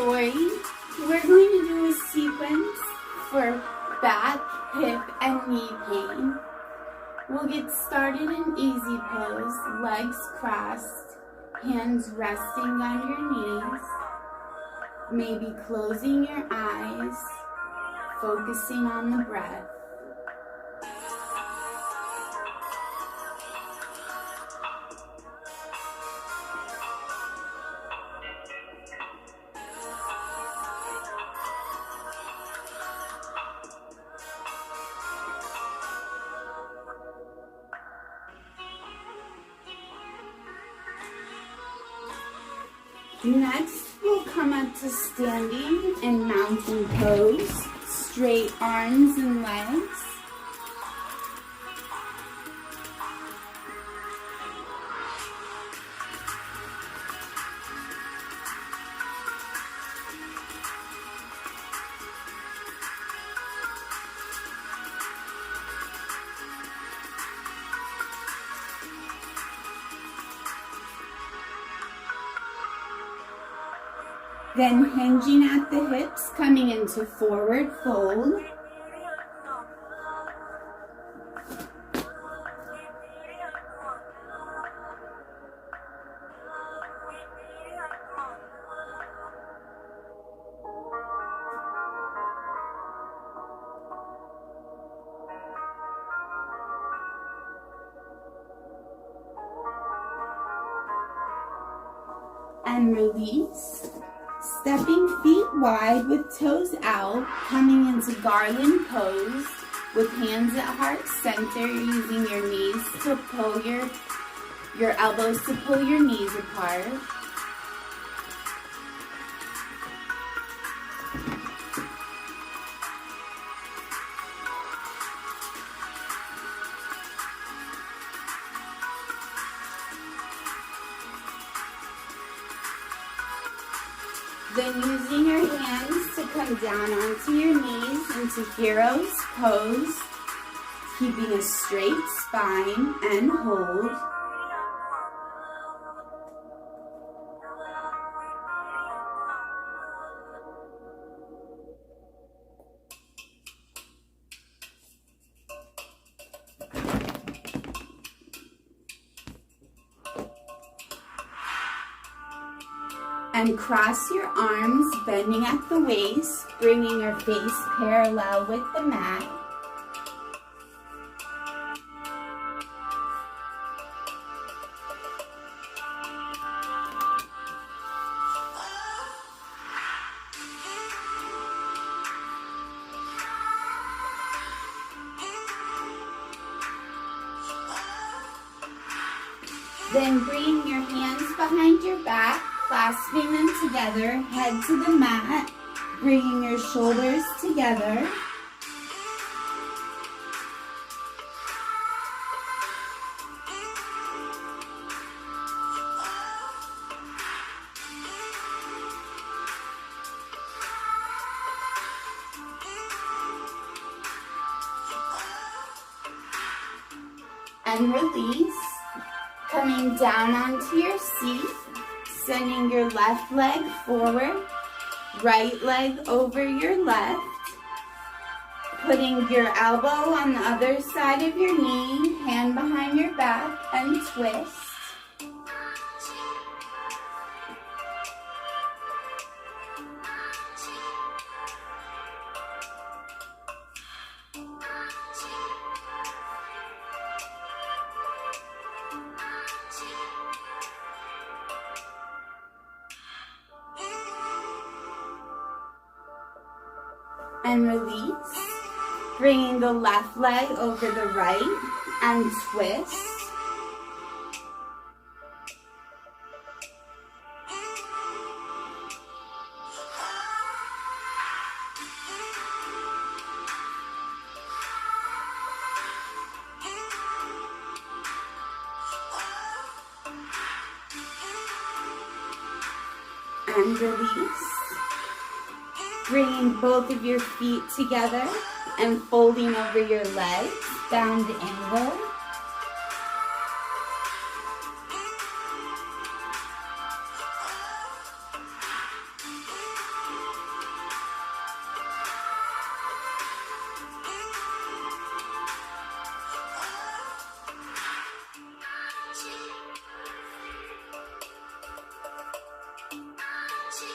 story, we're going to do a sequence for back, hip, and knee pain. We'll get started in easy pose, legs crossed, hands resting on your knees, maybe closing your eyes, focusing on the breath. Next, we'll come up to standing and mountain pose, straight arms and legs. Then hinging at the hips, coming into forward fold. And release. Stepping feet wide with toes out, coming into garland pose with hands at heart center, using your knees to pull your elbows to pull your knees apart. Then using your hands to come down onto your knees into hero's pose, keeping a straight spine and hold. And cross your arms, bending at the waist, bringing your face parallel with the mat. Then bring your hands behind your back, clasping them together, head to the mat, bringing your shoulders together. And release, coming down onto your seat. Sending your left leg forward, right leg over your left, putting your elbow on the other side of your knee, hand behind your back, and twist. And release, bringing the left leg over the right and twist. And release. Bringing both of your feet together and folding over your legs, down to angle.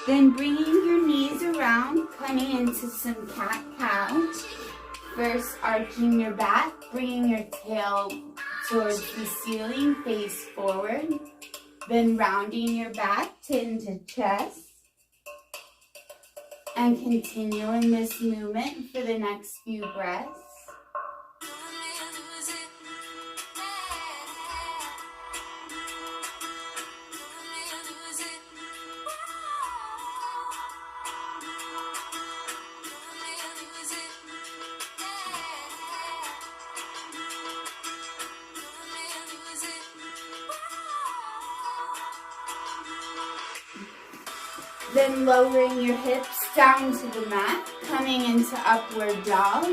Then bringing your knees around, coming into some cat-cow. First, arching your back, bringing your tail towards the ceiling, face forward. Then rounding your back into chest. And continuing this movement for the next few breaths. Then lowering your hips down to the mat, coming into upward dog.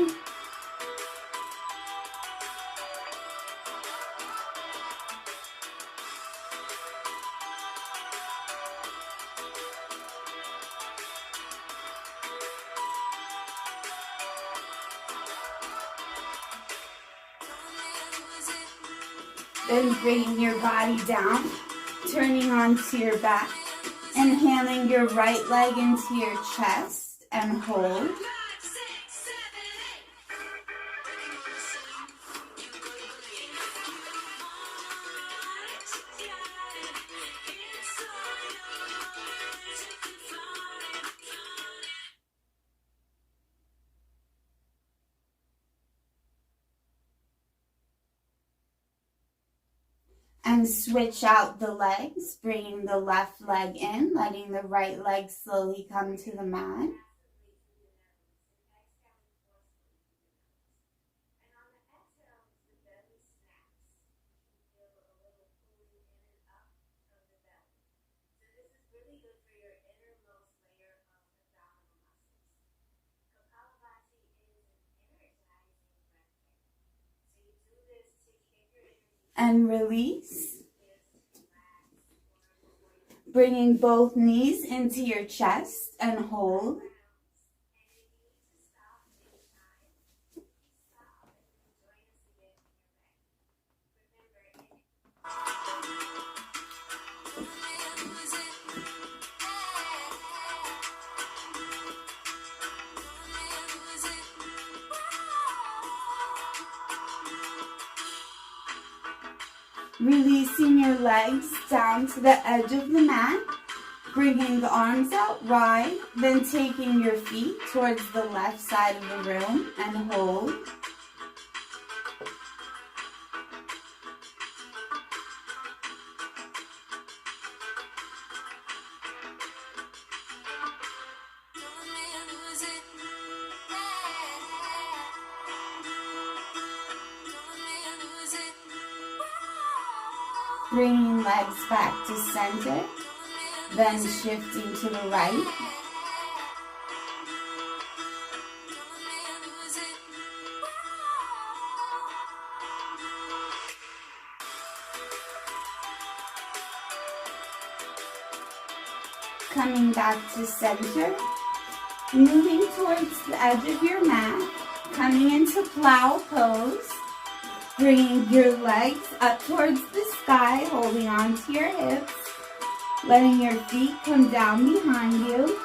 Then bringing your body down, turning onto your back. Inhaling your right leg into your chest and hold. And switch out the legs, bringing the left leg in, letting the right leg slowly come to the mat. And release. Bringing both knees into your chest and hold. Releasing your legs down to the edge of the mat, bringing the arms out wide, then taking your feet towards the left side of the room and hold. Bringing legs back to center, then shifting to the right. Coming back to center, moving towards the edge of your mat, coming into plow pose. Bringing your legs up towards the sky, holding on to your hips, letting your feet come down behind you.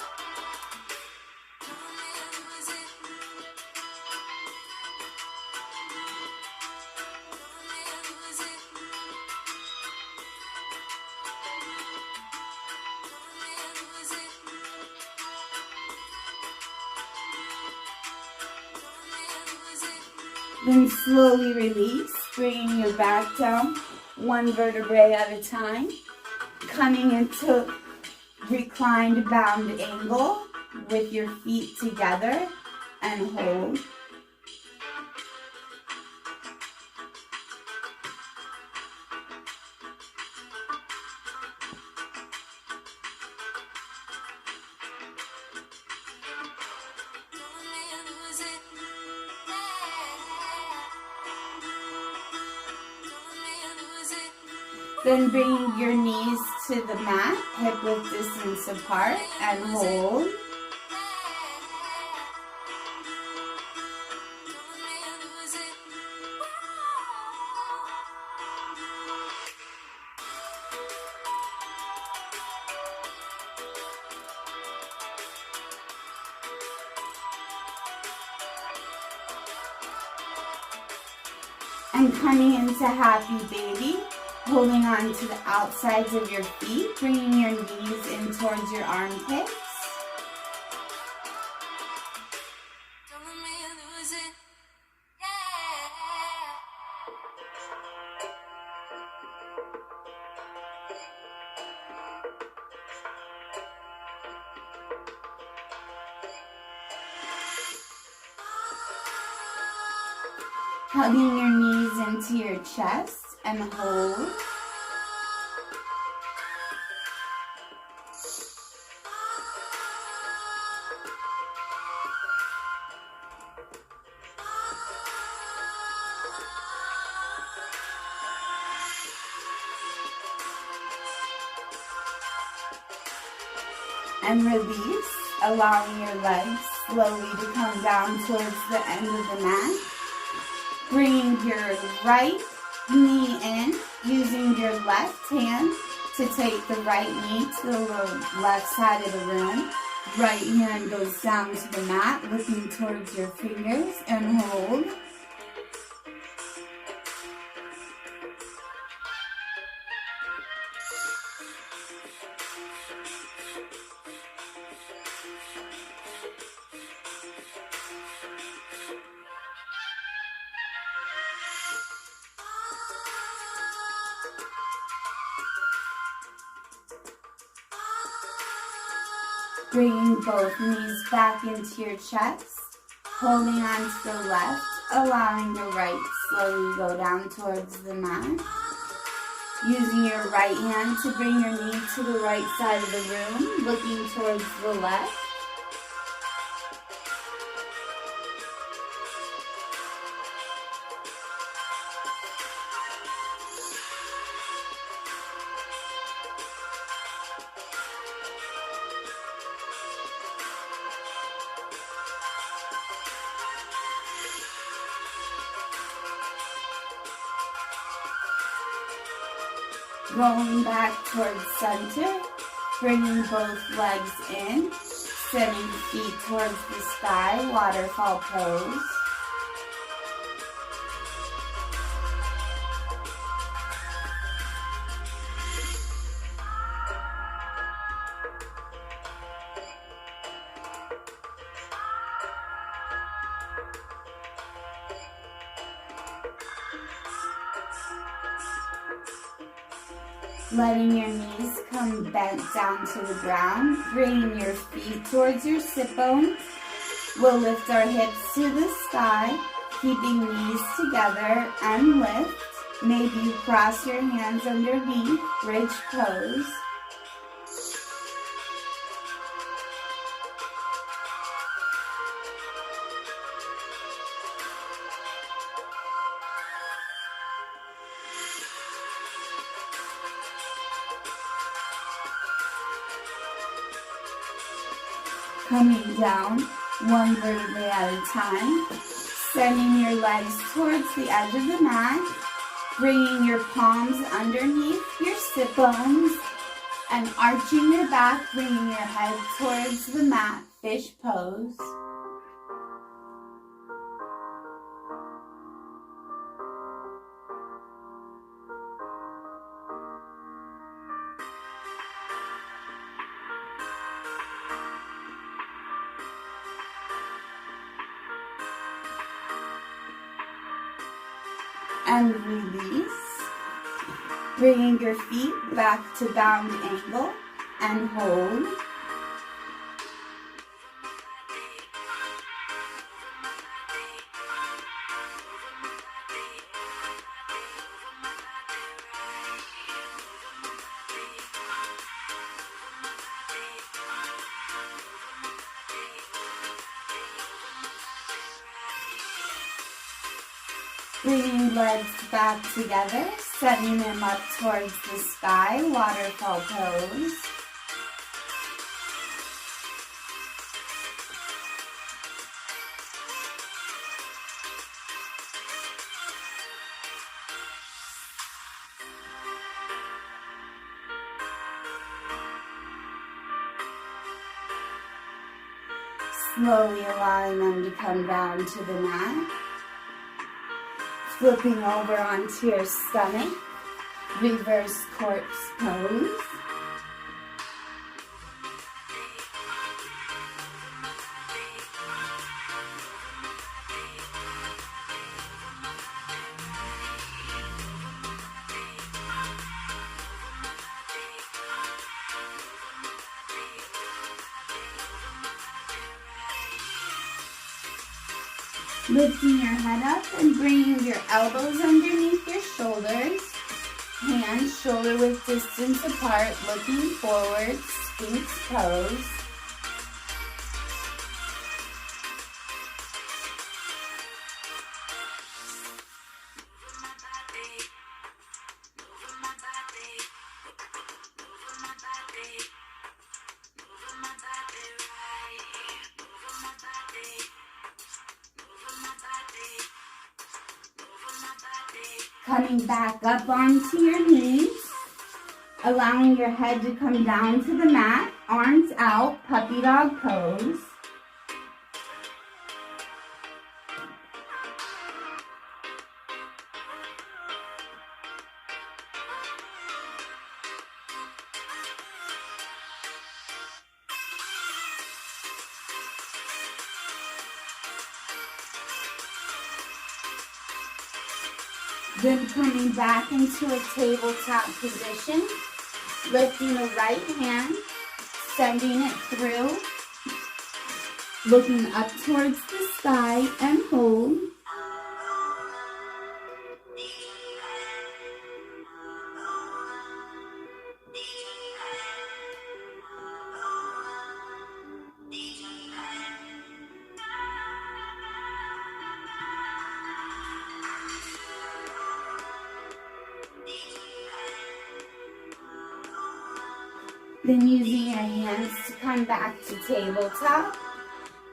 Then slowly release, bringing your back down, one vertebrae at a time. Coming into reclined bound angle with your feet together and hold. Then bringing your knees to the mat, hip width distance apart, and hold. And coming into happy baby, holding on to the outsides of your feet, bringing your knees in towards your armpits. Hugging your knees into your chest and hold. And release, allowing your legs slowly to come down towards the end of the mat. Bringing your right knee in, using your left hand to take the right knee to the left side of the room. Right hand goes down to the mat, looking towards your fingers, and hold. Bringing both knees back into your chest, holding on to the left, allowing the right slowly go down towards the mat. Using your right hand to bring your knee to the right side of the room, looking towards the left. Rolling back towards center, bringing both legs in, sending feet towards the sky, waterfall pose. Letting your knees come bent down to the ground, bringing your feet towards your sit bones. We'll lift our hips to the sky, keeping knees together and lift. Maybe you cross your hands underneath, bridge pose. Coming down, one vertebrae at a time, sending your legs towards the edge of the mat, bringing your palms underneath your sit bones, and arching your back, bringing your head towards the mat, fish pose. And release, bringing your feet back to bound angle and hold. Bringing legs back together, setting them up towards the sky, waterfall pose. Slowly allowing them to come down to the mat. Flipping over onto your stomach, reverse corpse pose. Lifting your head up and bringing your elbows underneath your shoulders. Hands shoulder width distance apart, looking forward, Sphinx pose. Coming back up onto your knees, allowing your head to come down to the mat, arms out, puppy dog pose. Then coming back into a tabletop position, lifting the right hand, sending it through, looking up towards the sky and hold. Then using your hands to come back to tabletop,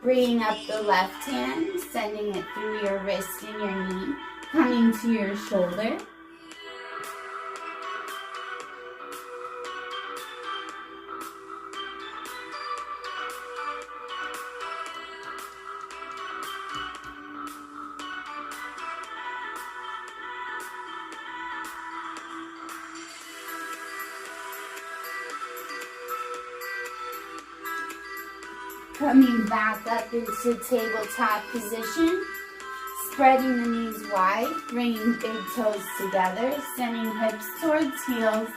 bringing up the left hand, sending it through your wrist and your knee, coming to your shoulder. Coming back up into tabletop position, spreading the knees wide, bringing big toes together, sending hips towards heels,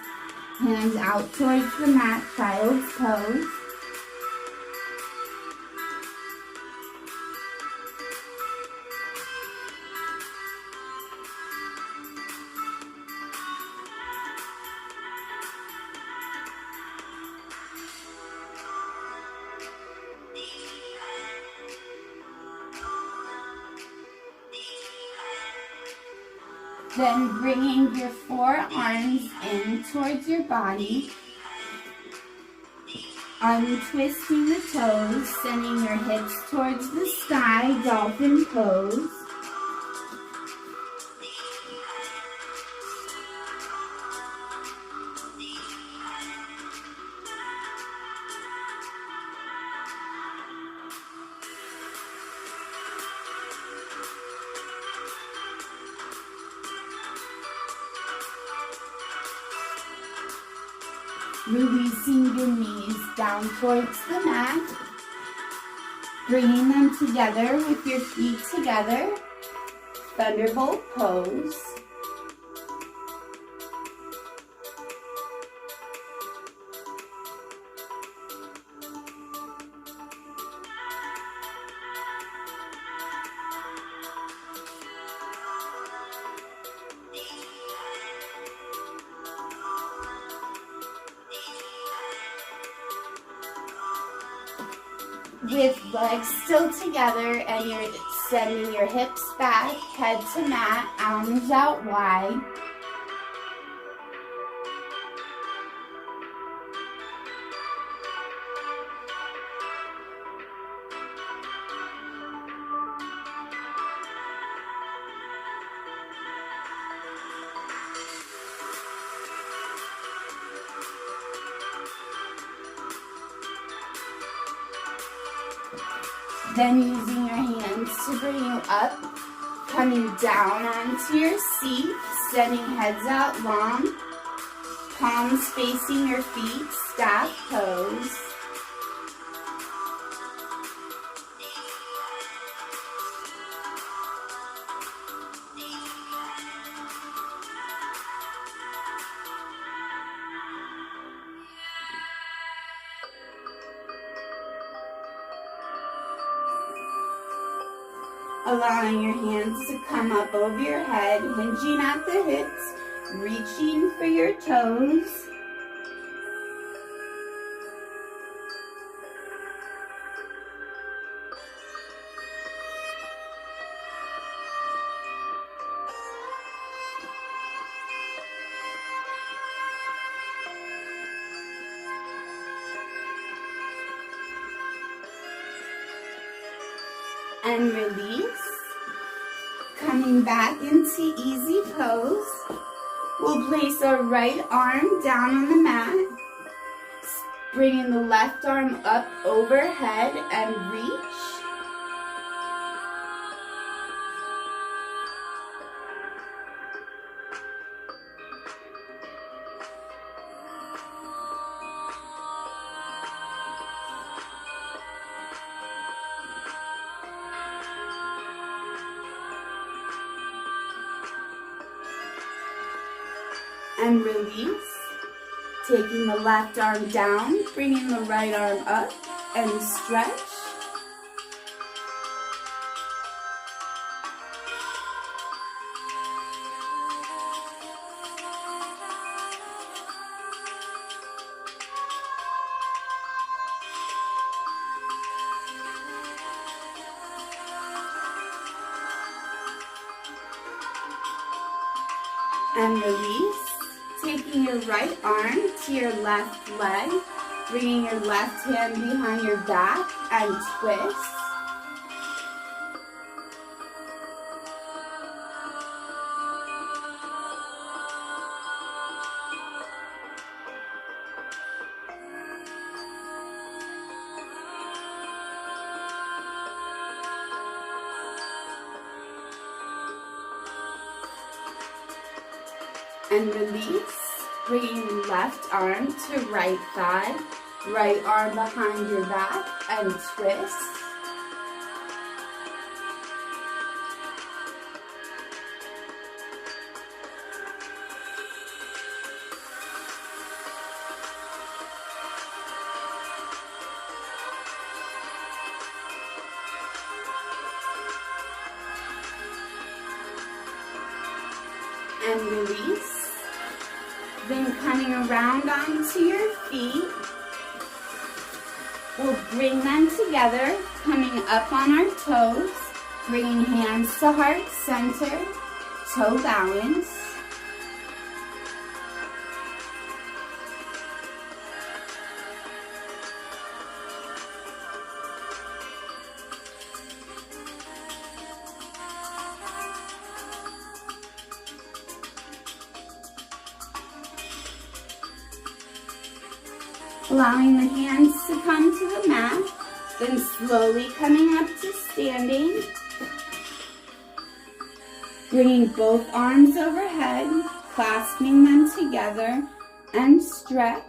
hands out towards the mat, child's pose. Then bringing your forearms in towards your body, untwisting the toes, sending your hips towards the sky, dolphin pose. Releasing your knees down towards the mat, bringing them together with your feet together, thunderbolt pose. With legs still together and you're sending your hips back, head to mat, arms out wide. Then using your hands to bring you up, Coming down onto your seat, sending heads out long, palms facing your feet, staff pose. Allowing your hands to come up over your head, hinging at the hips, reaching for your toes. And release. Coming back into easy pose. We'll place our right arm down on the mat. Bringing the left arm up overhead and reach. And release, taking the left arm down, bringing the right arm up and stretch. And release. Taking your right arm to your left leg, bringing your left hand behind your back and twist. And release, bringing left arm to right thigh, right arm behind your back and twist. And release. Then coming around onto your feet, we'll bring them together, coming up on our toes, bringing hands to heart center, toe balance. Allowing the hands to come to the mat, then slowly coming up to standing. Bringing both arms overhead, clasping them together and stretch.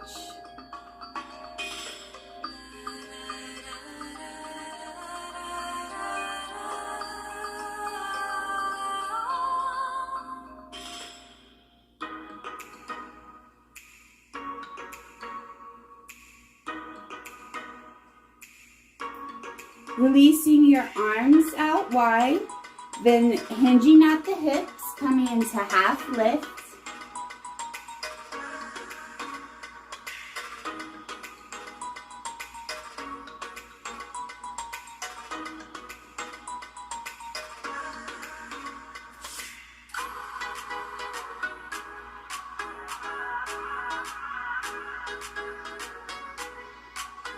Releasing your arms out wide, then hinging at the hips, coming into half lift.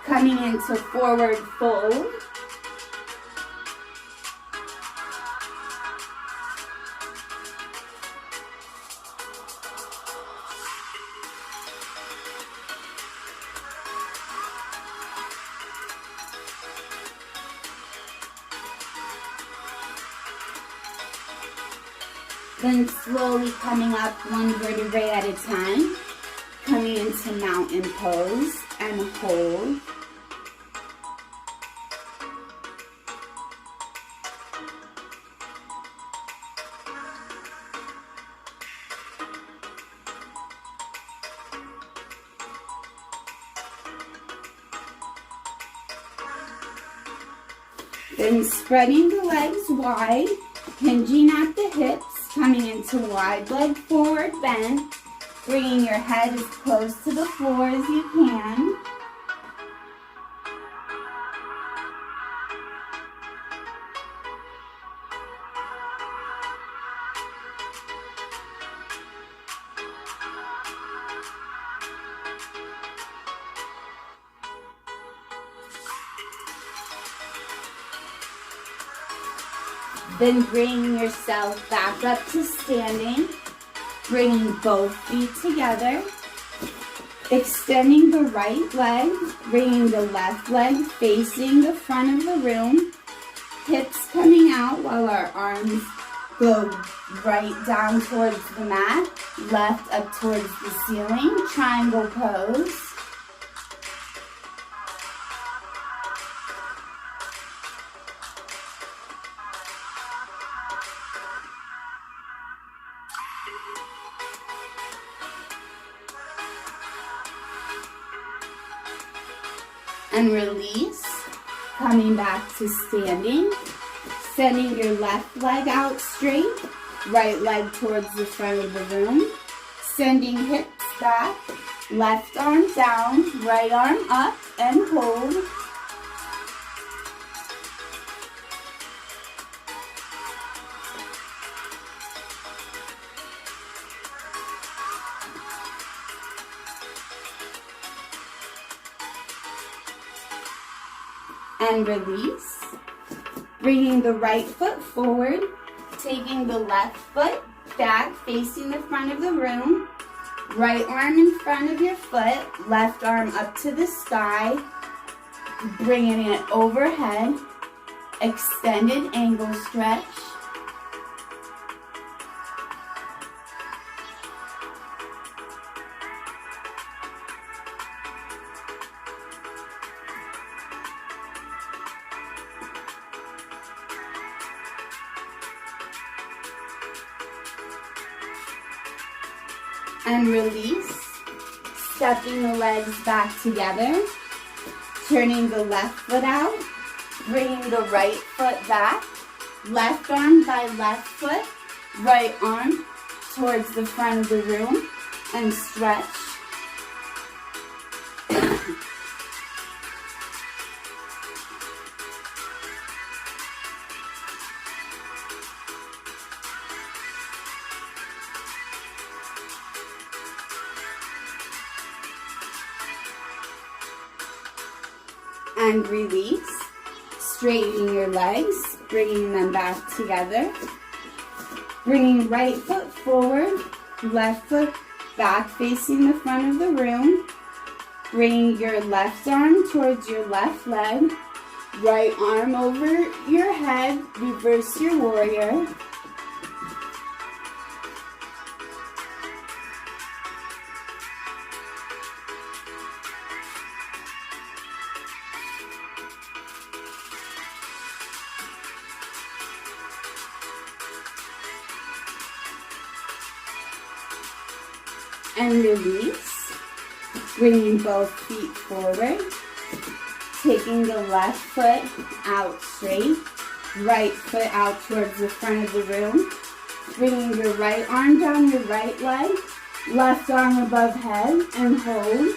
Coming into forward fold. Then slowly coming up one vertebrae at a time, coming into mountain pose and hold. Then spreading the legs wide, hinging at the hips, coming into wide leg forward bend, bringing your head as close to the floor as you can. Then bringing yourself back up to standing, bringing both feet together, extending the right leg, bringing the left leg facing the front of the room, hips coming out while our arms go right down towards the mat, left up towards the ceiling, triangle pose. And release, coming back to standing, sending your left leg out straight, right leg towards the front of the room, sending hips back, left arm down, right arm up, and hold. And release, bringing the right foot forward, taking the left foot back facing the front of the room, right arm in front of your foot, left arm up to the sky, bringing it overhead, extended angle stretch. And release, stepping the legs back together, turning the left foot out, bringing the right foot back, left arm by left foot, right arm towards the front of the room, and stretch. And release, straightening your legs, bringing them back together, bringing right foot forward, left foot back facing the front of the room, bringing your left arm towards your left leg, right arm over your head, reverse your warrior. And release, bringing both feet forward, taking the left foot out straight, right foot out towards the front of the room, bringing your right arm down your right leg, left arm above head, and hold.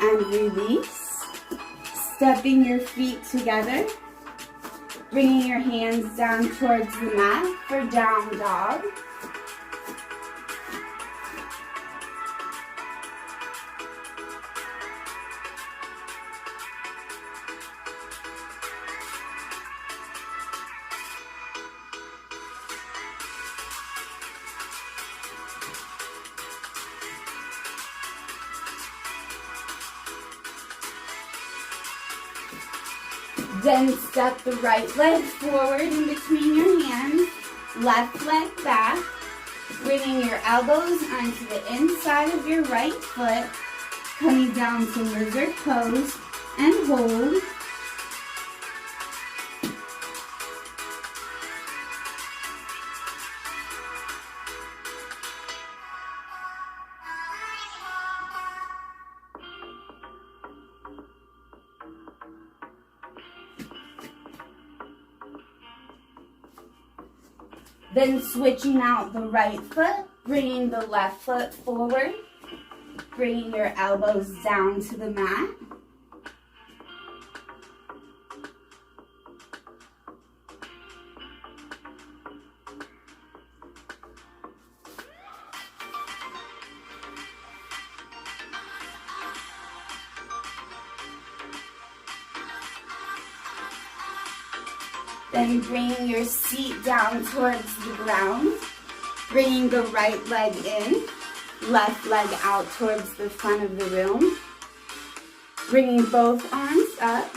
And release, stepping your feet together, bringing your hands down towards the mat for down dog. Then step the right leg forward in between your hands, left leg back, bringing your elbows onto the inside of your right foot, coming down to lizard pose and hold. Then switching out the right foot, bringing the left foot forward, bringing your elbows down to the mat. Then bringing your seat down towards the ground, bringing the right leg in, left leg out towards the front of the room, bringing both arms up,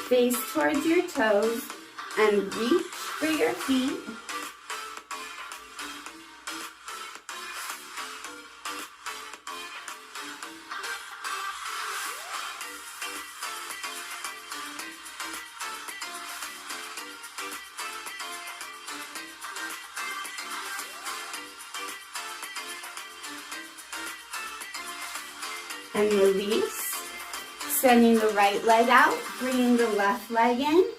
face towards your toes, and reach for your feet. And release, sending the right leg out, bringing the left leg in,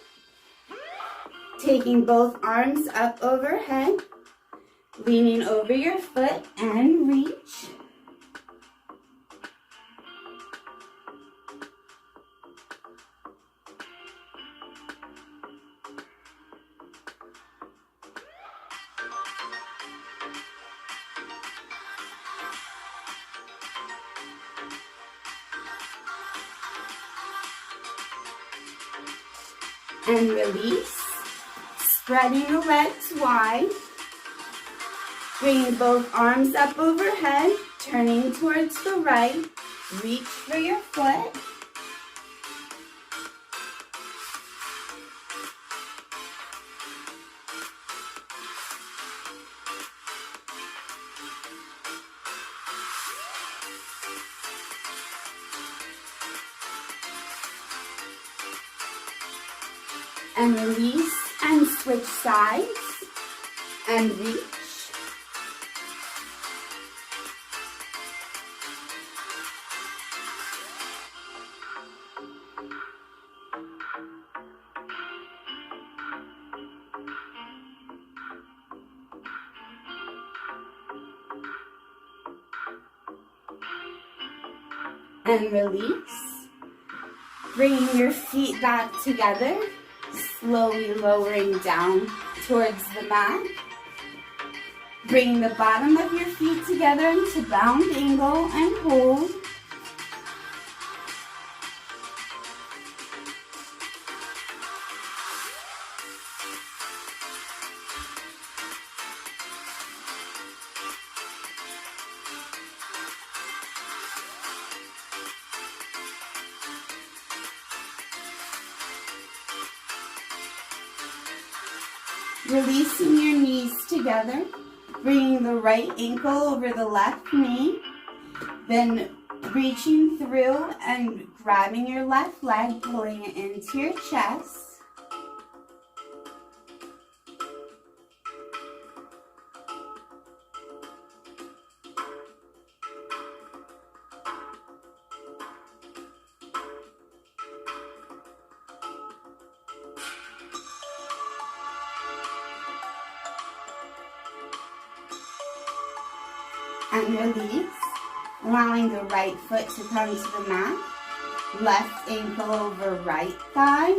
taking both arms up overhead, leaning over your foot and reach. And release, spreading the legs wide, bringing both arms up overhead, turning towards the right, reach for your foot. And release and switch sides and reach. And release. Bringing your feet back together. Slowly lowering down towards the mat. Bring the bottom of your feet together into bound angle and hold. Releasing your knees together, bringing the right ankle over the left knee, then reaching through and grabbing your left leg, pulling it into your chest. And release, allowing the right foot to come to the mat, left ankle over right thigh,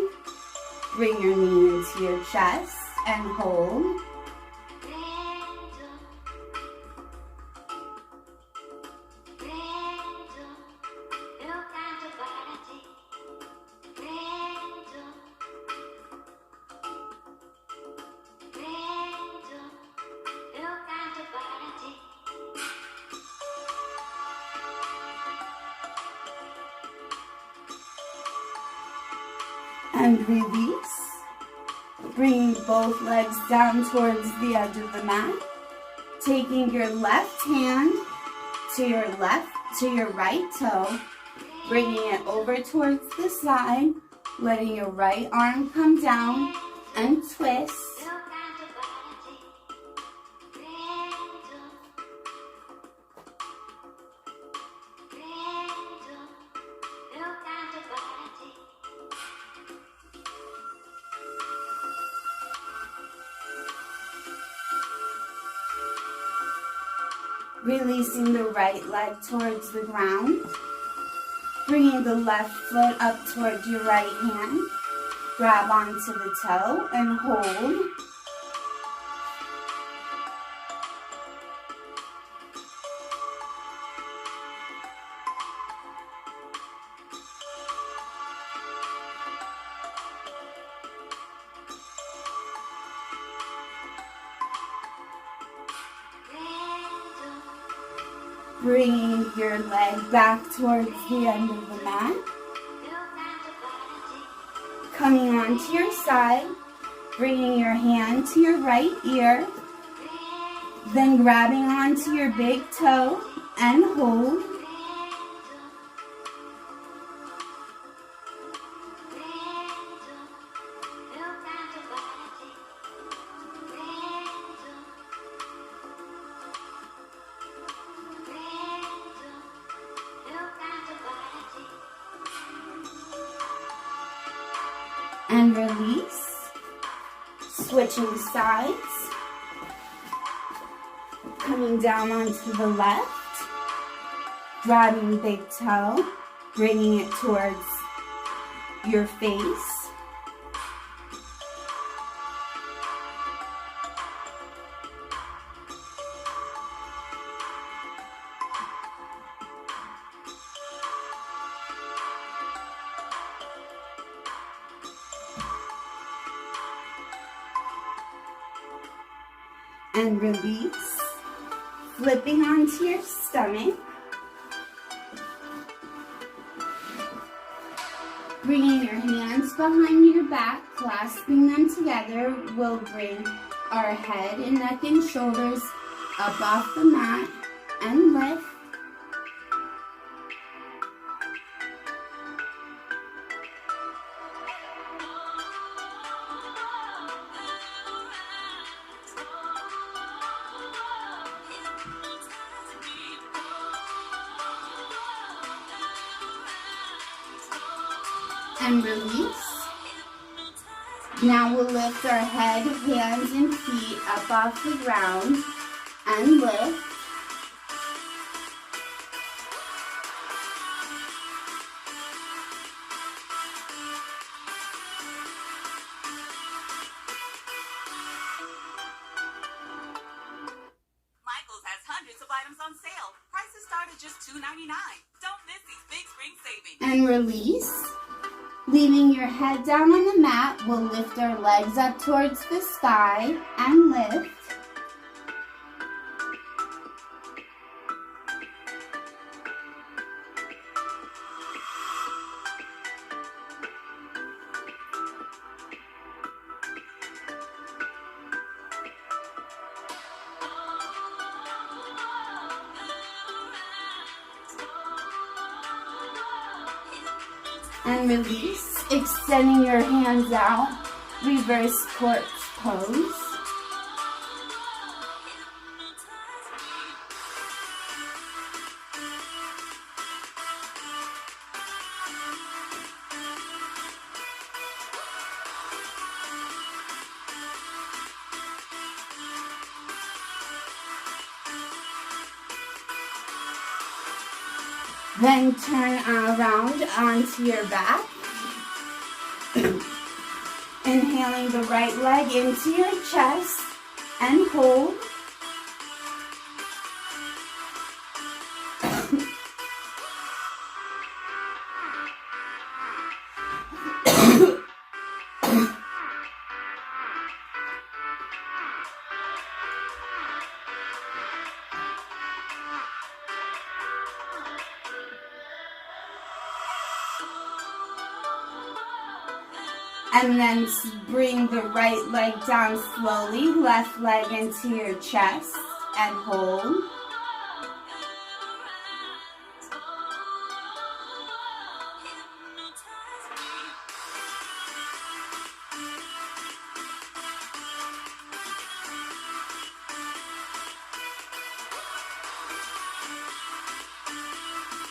bring your knee into your chest and hold. and release. Bringing both legs down towards the edge of the mat. Taking your left hand to your right toe, bringing it over towards the side, letting your right arm come down and twist. Releasing the right leg towards the ground. Bringing the left foot up towards your right hand. Grab onto the toe and hold. Bringing your leg back towards the end of the mat. Coming onto your side, bringing your hand to your right ear, then grabbing onto your big toe and hold. And release, switching sides, coming down onto the left, grabbing big toe, bringing it towards your face. And release, flipping onto your stomach, bringing your hands behind your back, clasping them together will bring our head and neck and shoulders up off the mat and lift. And release. Now we'll lift our head, hands, and feet up off the ground and lift. Michael's has hundreds of items on sale. Prices start at just $2.99. Don't miss these big spring savings. And release. Leaving your head down on the mat, we'll lift our legs up towards the sky and lift. And release, extending your hands out, reverse corpse pose. Then turn around onto your back. Inhaling the right leg into your chest and hold. And then bring the right leg down slowly, left leg into your chest and hold.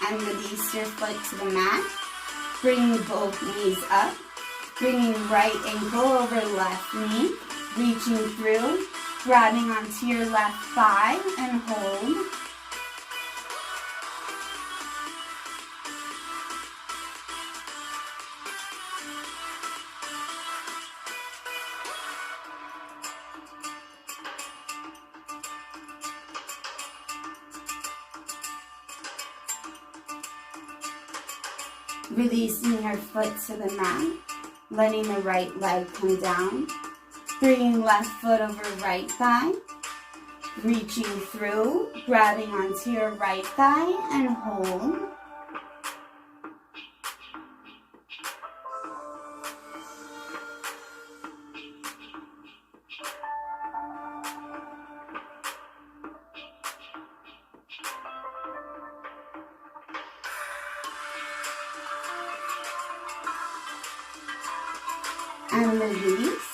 And release your foot to the mat. Bring both knees up. Bringing right ankle over left knee. Reaching through. Grabbing onto your left thigh and hold. Releasing your foot to the mat, letting the right leg come down, bringing left foot over right thigh, reaching through, grabbing onto your right thigh and hold. And release.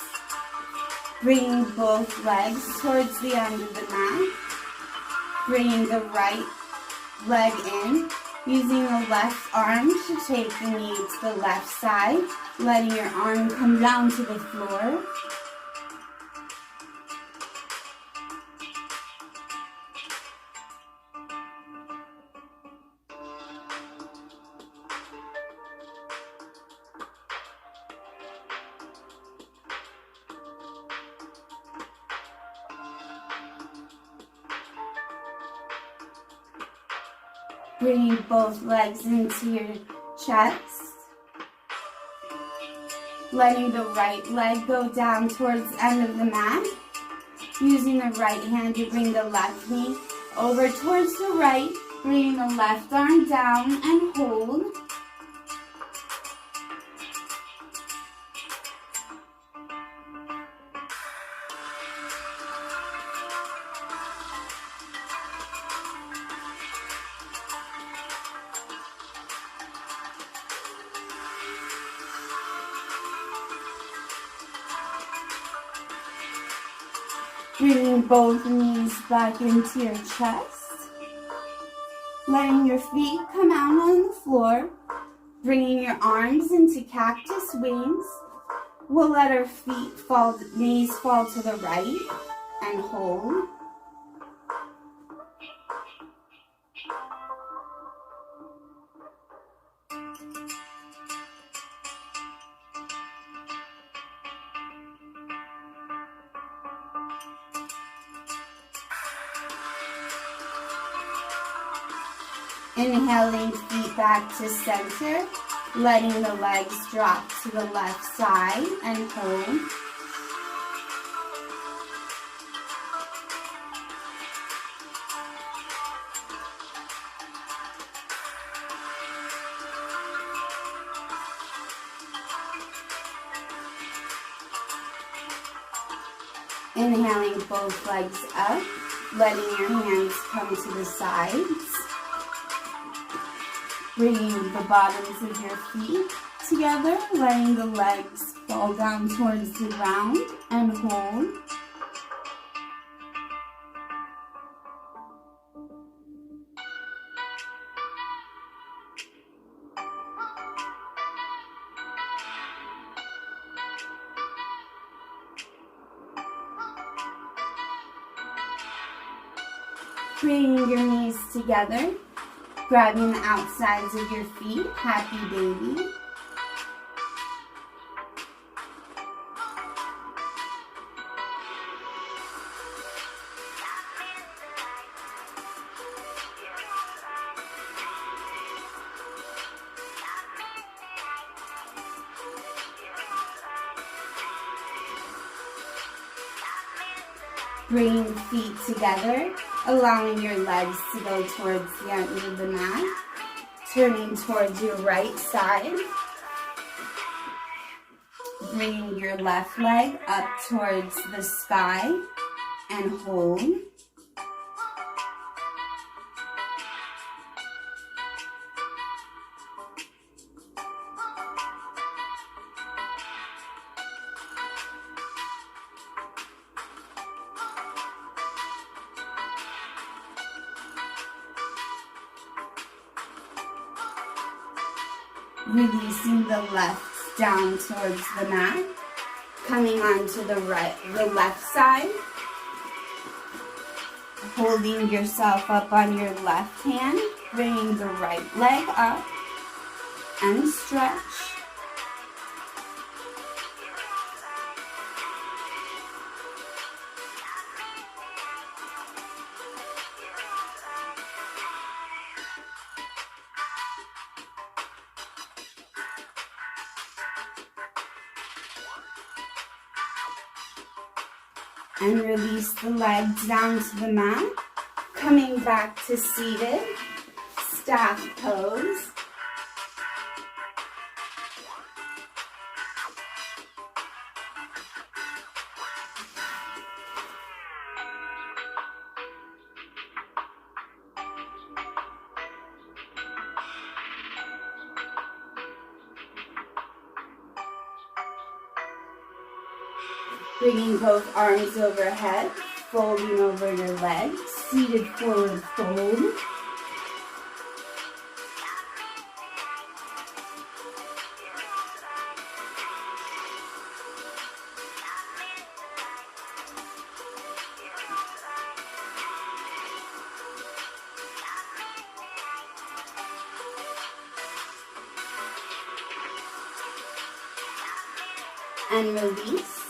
Bringing both legs towards the end of the mat. Bringing the right leg in. Using the left arm to take the knee to the left side. Letting your arm come down to the floor. Bringing both legs into your chest. Letting the right leg go down towards the end of the mat. Using the right hand to bring the left knee over towards the right. Bringing the left arm down and hold. Bringing both knees back into your chest. Letting your feet come out on the floor. Bringing your arms into cactus wings. We'll let our knees fall to the right and hold. Inhaling, feet back to center, letting the legs drop to the left side and hold. Inhaling both legs up, letting your hands come to the sides. Bringing the bottoms of your feet together, letting the legs fall down towards the ground and hold. Bringing your knees together. Grabbing the outsides of your feet, happy baby. Bringing feet together, allowing your legs to go towards the end of the mat. Turning towards your right side. Bringing your left leg up towards the sky and hold. Releasing the left down towards the mat. Coming onto the left side. Holding yourself up on your left hand. Bringing the right leg up and stretch. And release the legs down to the mat. Coming back to seated, staff pose. Bringing both arms overhead, folding over your legs, seated forward fold. And release.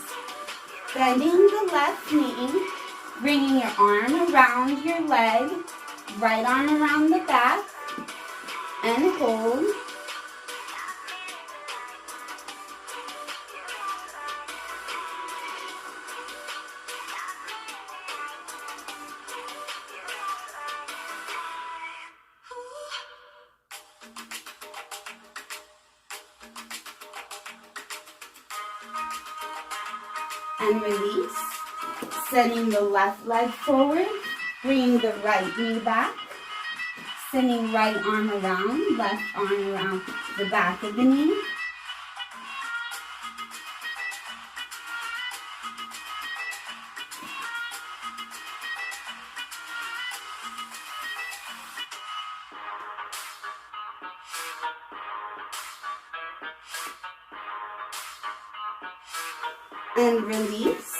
Bending the left knee, bringing your arm around your leg, right arm around the back, and hold. And release, sending the left leg forward, bringing the right knee back, sending right arm around, left arm around the back of the knee. And release,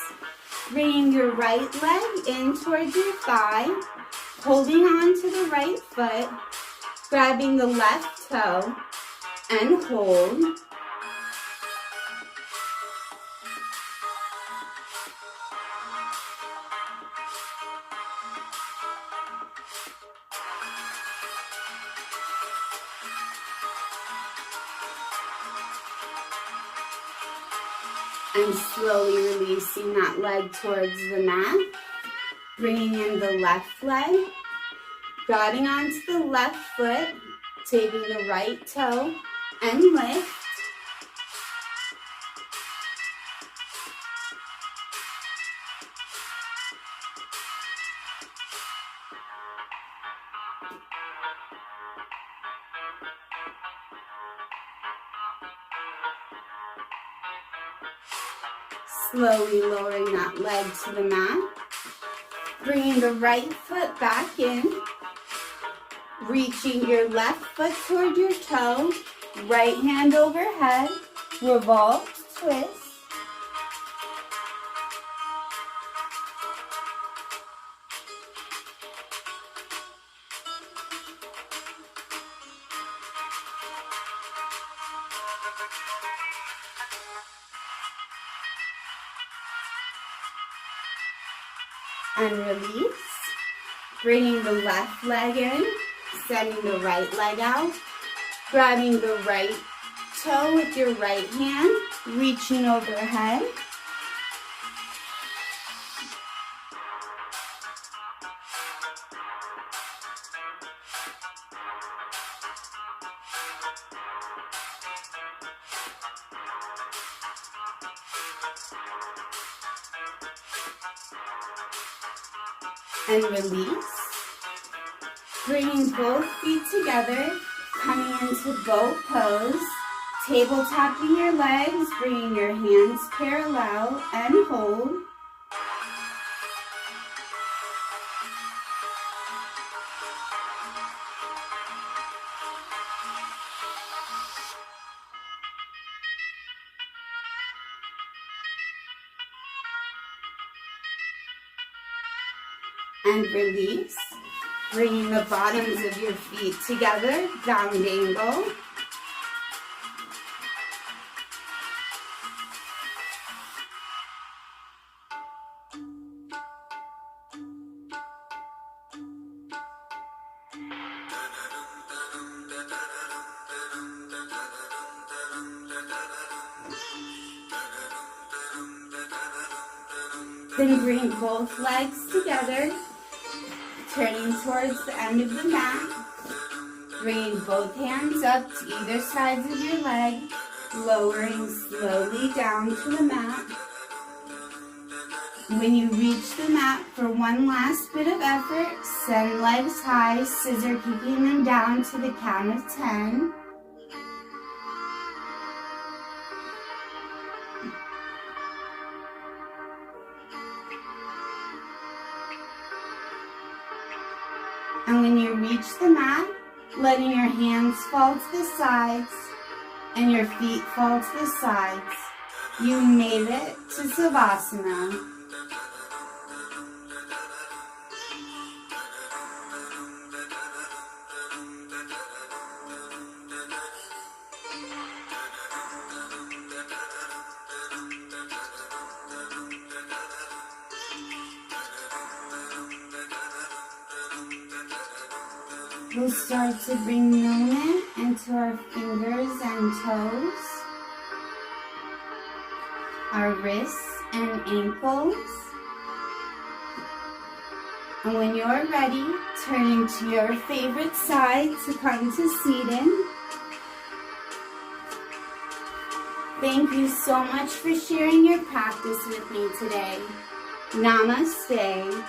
bringing your right leg in towards your thigh, holding on to the right foot, grabbing the left toe, and hold. And slowly releasing that leg towards the mat. Bringing in the left leg. Grabbing onto the left foot. Taking the right toe and lift. Slowly lowering that leg to the mat. Bringing the right foot back in. Reaching your left foot toward your toe. Right hand overhead. Revolve, twist. And release, bringing the left leg in, sending the right leg out, grabbing the right toe with your right hand, reaching overhead. and release. Bringing both feet together, coming into boat pose. Tabletopping your legs, bringing your hands parallel and hold. And release. Bringing the bottoms of your feet together, downward angle. Then bring both legs together, turning towards the end of the mat. Bringing both hands up to either sides of your leg, lowering slowly down to the mat. When you reach the mat for one last bit of effort, send legs high, scissor kicking them down to the count of 10. And when you reach the mat, letting your hands fall to the sides and your feet fall to the sides, you made it to Savasana. We'll start to bring movement into our fingers and toes, our wrists and ankles. And when you're ready, turning to your favorite side to come to seated. Thank you so much for sharing your practice with me today. Namaste.